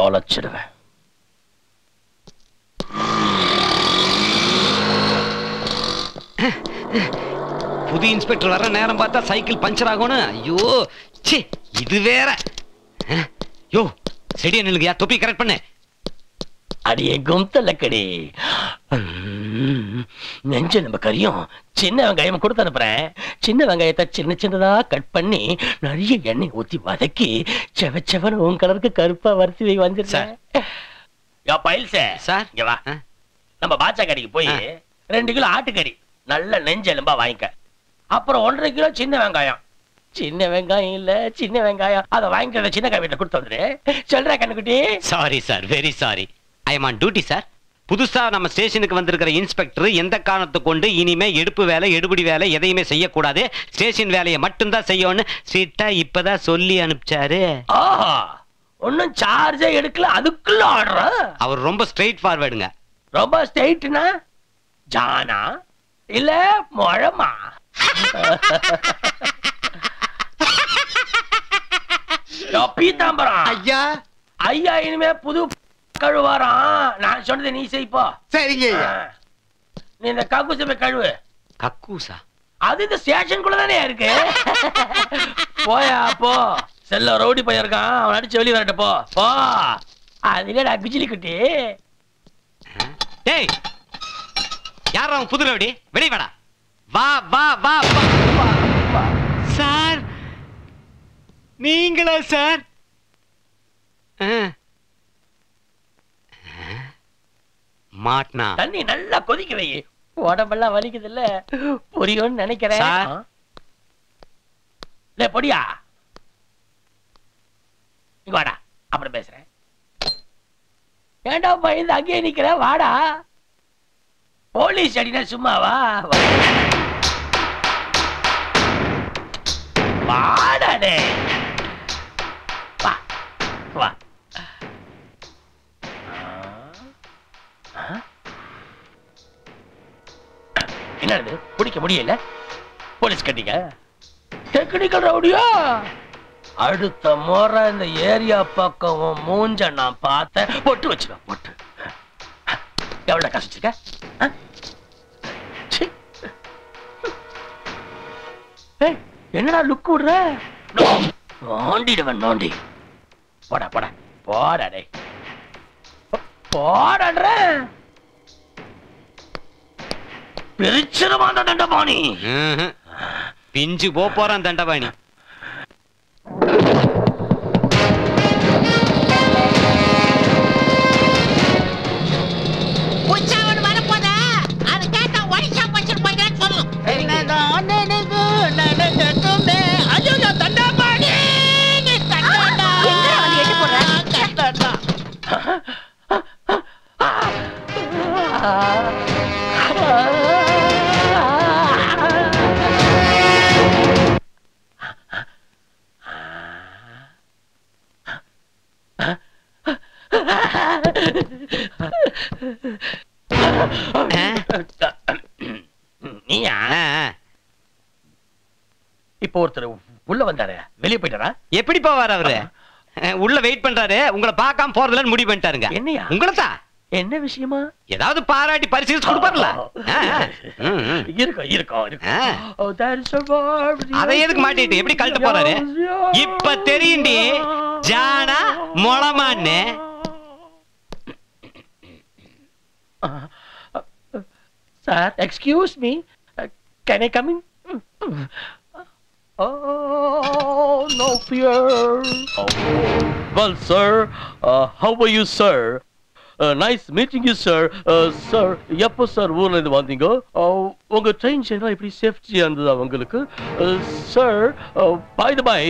தொலைச்சிடுவேன். புது இன்ஸ்பெக்டர் வர நேரம் பார்த்தா சைக்கிள் பஞ்சர் ஆகணும். ஐயோ ச்சே, இது வேற. யோ செடியா நில்லுங்கயா, தொப்பி கரெக்ட் பண்ணு. அடியே கும்தலக்கடி, நெஞ்ச நம்ம கறியும் சின்ன வெங்காயம் கொடுத்து அனுப்புறேன். சின்ன வெங்காயத்தை சின்ன சின்னதா கட் பண்ணி நிறைய எண்ணெய் ஊத்தி வதக்கி செவச்செவன் உன் கலருக்கு கருப்பா வறுத்து வந்துருச்சேன். சார் இங்க வா, நம்ம பாச்சா கடைக்கு போய் 2 கிலோ ஆட்டுக்கறி நல்ல நெஞ்ச எலும்பா வாங்கிக்க. அப்புறம் 1.5 கிலோ சின்ன வெங்காயம். சின்ன வெங்காயம் இல்ல சின்ன வெங்காயம், அதை வாங்கிக்கிறத சின்ன கவிட்ட கொடுத்து வந்துரு. சொல்ற கண்ணுக்குட்டி. Sorry sir, very sorry. I am on duty sir. புதுசா நம்ம ஸ்டேஷனுக்கு வந்திருக்கிற இன்ஸ்பெக்டர் எந்த காரணத்தை கொண்டு இனிமே எடுப்பு வேலை எடுபடி வேலை எதையுமே செய்யக்கூடாது, ஸ்டேஷன் வேலையை மட்டும்தான் செய்யணும்னு ஸ்ட்ரிக்ட்டா இப்பதான் சொல்லி அனுப்பிச்சாரு. ஆஹா, ஒன்னும் சார்ஜே எடுக்கல, அதுக்குள்ள ஆர்டர். அவர் ரொம்ப ஸ்ட்ரெயிட் ஃபார்வர்டுங்க. ரொம்ப ஸ்ட்ரெயிட்னா ஜானா இல்ல முழமா? பீதாம்பரம் ஐயா, ஐயா இனிமே புது கழுவாராம். நான் சொன்னதை நீ செய்ப்போ. சரிங்க ஐயா. நீ இந்த கக்கூச போய் கழுவு. கக்கூசா? அது இந்த ஸ்டேஷனுக்குள்ளதானே இருக்கு. போயா போ. செல்ல ரவுடி பையன் இருக்கான், அவன் அடிச்சு வெளியே வரட்ட போ போ. அதுலடா பிஜிலி குட்டி. டேய், யார் அவன் புது ரவுடி? வெளிய வாடா. வா வா வா வா. சார் நீங்களா சார்? மாட்னா தண்ணி நல்லா கொதிக்க வை. உடம்பெல்லாம் வலிக்குது இல்ல, புரியும்னு நினைக்கிறேன். பொடியா இங்க வாடா, அப்புறம் பேசுறேன். ஏண்டா பயந்து அங்கேயே நிக்கிற? வாடா. போலீஸ் அடினா சும்மாவா? வாடாடே, வா வா. என்னது பிடிக்க முடியல? போலீஸ் கட்டிங்க டெக்னிக்கல் ரவுடியா? அடுத்த முறை இந்த ஏரியா பக்கம் மூஞ்ச நான் பார்த்தேன் பொட்டு வச்சுக்க. பொட்டு எவ்வளவு காசு வச்சிருக்க? என்னடா லுக் விடுற? நோண்டிடுவன் நோண்டி. போடா போடா போடா டே போடன்ற. பிரிச்சிருவான் தண்டபாணி. பிஞ்சு போறான் தண்டபாணி. உச்சாவன் வரப்போதா அது கேட்டா ஒடிச்சா வச்சிருப்பாங்கன்னு சொல்லு. ஐயோ தண்டபாணி, நீயா? இப்போ ஒருத்தர் உள்ள வந்தாரு, வெளியே போயிட்டாரா? எப்படி போவார் அவரு? உள்ள வெயிட் பண்றாரு, உங்களை பார்க்காம போறதுல முடிவு பண்ணிட்டாருங்க. என்னையா? உங்களதான். என்ன விஷயமா? ஏதாவது பாராட்டி பரிசு கொடுப்பார்ல. இருக்கும் இருக்கும். அதை எதுக்கு மாட்டிட்டு எப்படி கழட்ட போறாரு? இப்ப தெரியுண்டி ஜானா மொளமான்னு. Sir, excuse me. Can I come in? Oh, no fear. Oh. Well, sir, how are you, sir? Nice meeting you, sir. Sir, எப்போ சார் ஊர்ல இருந்து வந்தீங்க? உங்க ட்ரெயின் சேனா எப்படி சேஃப்டியா இருந்ததா உங்களுக்கு? Sir, by the by,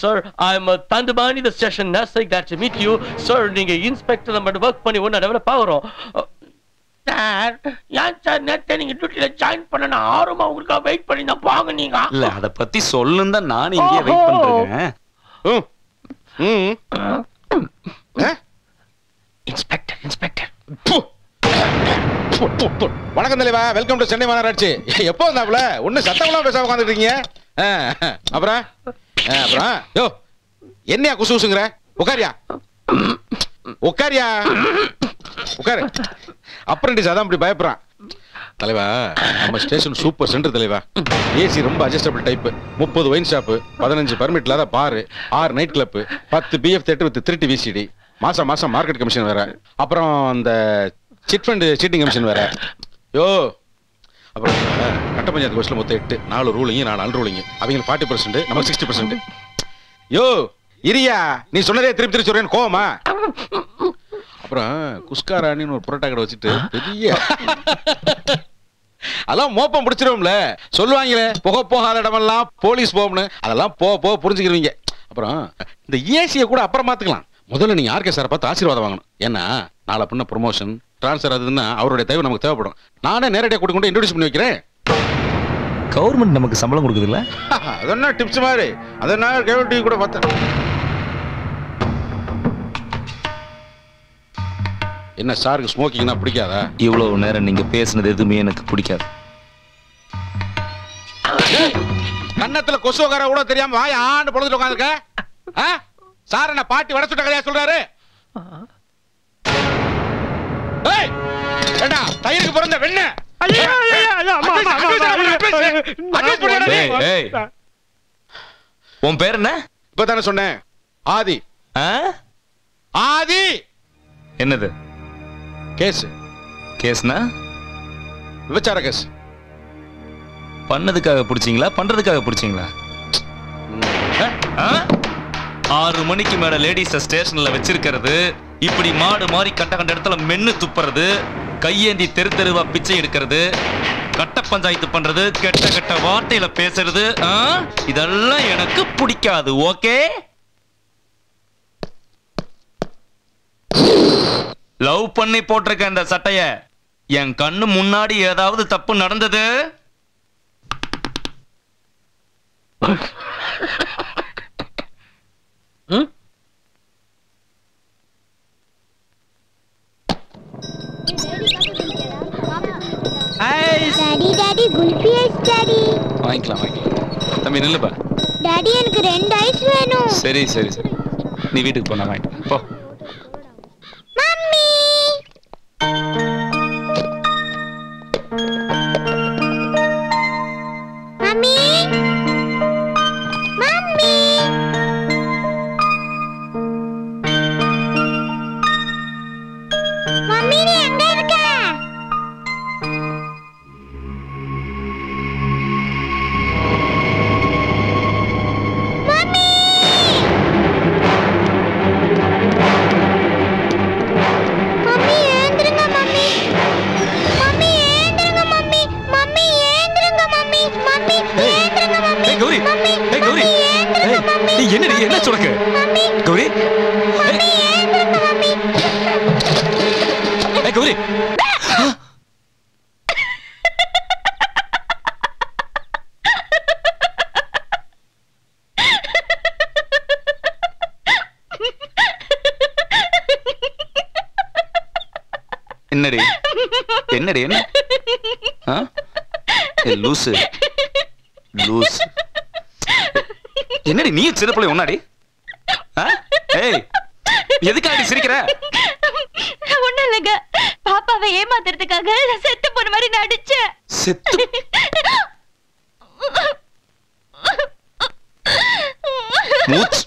sir, I'm Tandabani, the station nurse. Glad to meet you, sir. நீங்க இன்ஸ்பெக்டர் நம்ம வர்க் பண்ணி ஒண்ணா டெவலப் ஆகுறோம். சார், ஏன் சார் நேத்து நீங்க டியூட்டில ஜாயின் பண்ணன ஆர்வமா உங்களுக்கு வெயிட் பண்ணி நான் போங்க. நீங்க இல்ல அத பத்தி சொல்லுங்க தான் நான் இங்கே வெயிட் பண்றேன். Inspector inspector. வணக்கம் தலைவா, வெல்கம் டு சென்னை மாநகராட்சி. எப்போ வந்தாப்புல ஒன்னும் சத்தமெல்லாம் பேசாம உட்காந்துட்டு இருக்கீங்க? அப்புறம் யோ என்னையா குசு குசுங்கிற? உட்காரியா. உட்காரியா உட்காரு. அப்ரண்டிஸ் அதான் இப்படி பயப்படுறான். தலைவா நம்ம ஸ்டேஷன் சூப்பர் சென்டர் தலைவா. ஏசி ரொம்ப adjustable type, 30 wine shop, 15 permit இல்லாத பாரு, 6 night club, 10 PF theatre with 3 VCD, மாசம் மார்க்கெட் கமிஷன் வேற, அப்புறம் அந்த சிட் ஃபண்ட் சீட்டிங் கமிஷன் வேற. யோ அப்புறம் கட்ட பஞ்சாயத்து பஸ்ல மொத்தம் 8, 4 ரூலிங் 4 அன்ரூலிங், அவங்க 40%, நமக்கு 60%. யோ இரியா, நீ சொன்னதே திருப்பி சொல்றேன் கோவமா? அப்புறம் குஸ்காராணின்னு ஒரு புரோட்டா கடை வச்சுட்டு பெரிய அதெல்லாம் மோப்பம் பிடிச்சிருவோம்ல. சொல்லுவாங்களே புகை போகாத இடமெல்லாம் போலீஸ் போகும்னு, அதெல்லாம் போ புரிஞ்சுக்கிறீங்க. அப்புறம் இந்த ஏசியை கூட அப்புறம் மாத்துக்கலாம். முதல்ல நீங்க ஆர்கே சாரை பார்த்து ஆசீர்வாதம் வாங்கணும். ஏன்னா நாளை பின்ன ப்ரொமோஷன் டிரான்ஸ்ஃபர் அதுன்னா அவருடைய தேவை நமக்கு தேவைப்படும். நானே நேரடியாக கூட்டிக் இன்ட்ரோடியூஸ் பண்ணி வைக்கிறேன். கவர்மெண்ட் நமக்கு சம்பளம் கொடுக்குதுல்ல? அதென்ன டிப்ஸ் மாதிரி, அதென்ன கேபிள் டிவி கூட பார்த்தேன். என்ன சாருக்கு ஸ்மோக்கிங்னா பிடிக்காதா? இவ்வளவு நேரம் நீங்க பேசுனது எதுவுமே எனக்கு பிடிக்காது. கன்னத்துல கொசுவக்கார கூட தெரியாம வாய் ஆண்டு பொழுதுட்டு உட்காந்துருக்க. சார் என்ன பாட்டி வட சுட்ட கதையா சொல்றாரு? தயிருக்கு பிறந்த வெண்ண உன் பேர் என்ன? இப்பதானே சொன்னேன், ஆதி. ஆதி என்னது கேஸ்? கேஸ்னா விபச்சார கேஸ். பண்ணதுக்காக பிடிச்சிங்களா பண்றதுக்காக பிடிச்சிங்களா? 6 மணிக்கு மேல லேடிஸ ஸ்டேஷன்ல வச்சிருக்கிறது, இப்படி மாடு மாதிரி கண்ட இடத்துல மென்னு துப்புறது, கையேந்தி தெருவா பிச்சை எடுக்கிறது, கட்ட பஞ்சாயத்து பண்றது, கெட்ட வார்த்தையில பேசுறது, இதெல்லாம் எனக்கு பிடிக்காது. ஓகே? லவ் பண்ணி போட்டிருக்க இந்த சட்டைய என் கண்ணு முன்னாடி ஏதாவது தப்பு நடந்தது டாடி குல்ஃபி ஐஸ் டாடி. வாங்கிக்கலாம். தம்பி நில்லுப்பா. டாடி எனக்கு 2 ஐஸ் வேணும். சரி நீ வீட்டுக்கு போனா வாங்கிக்கலாம். போ. மம்மி மம்மி மம்மி மம்மி நீ எங்க இருக்க? என்ன சொல்லுங்க கௌரி? கௌரி என்னடி என்ன லூசு என்னடி நீ சின்ன பிள்ளை ஒன்னாடி? எதுக்காடி சிரிக்கிற? ஒண்ணும் இல்லைங்க, பாப்பாவை ஏமாத்துறதுக்காக செத்து போன மாதிரி நடிச்சேன். மூச்சு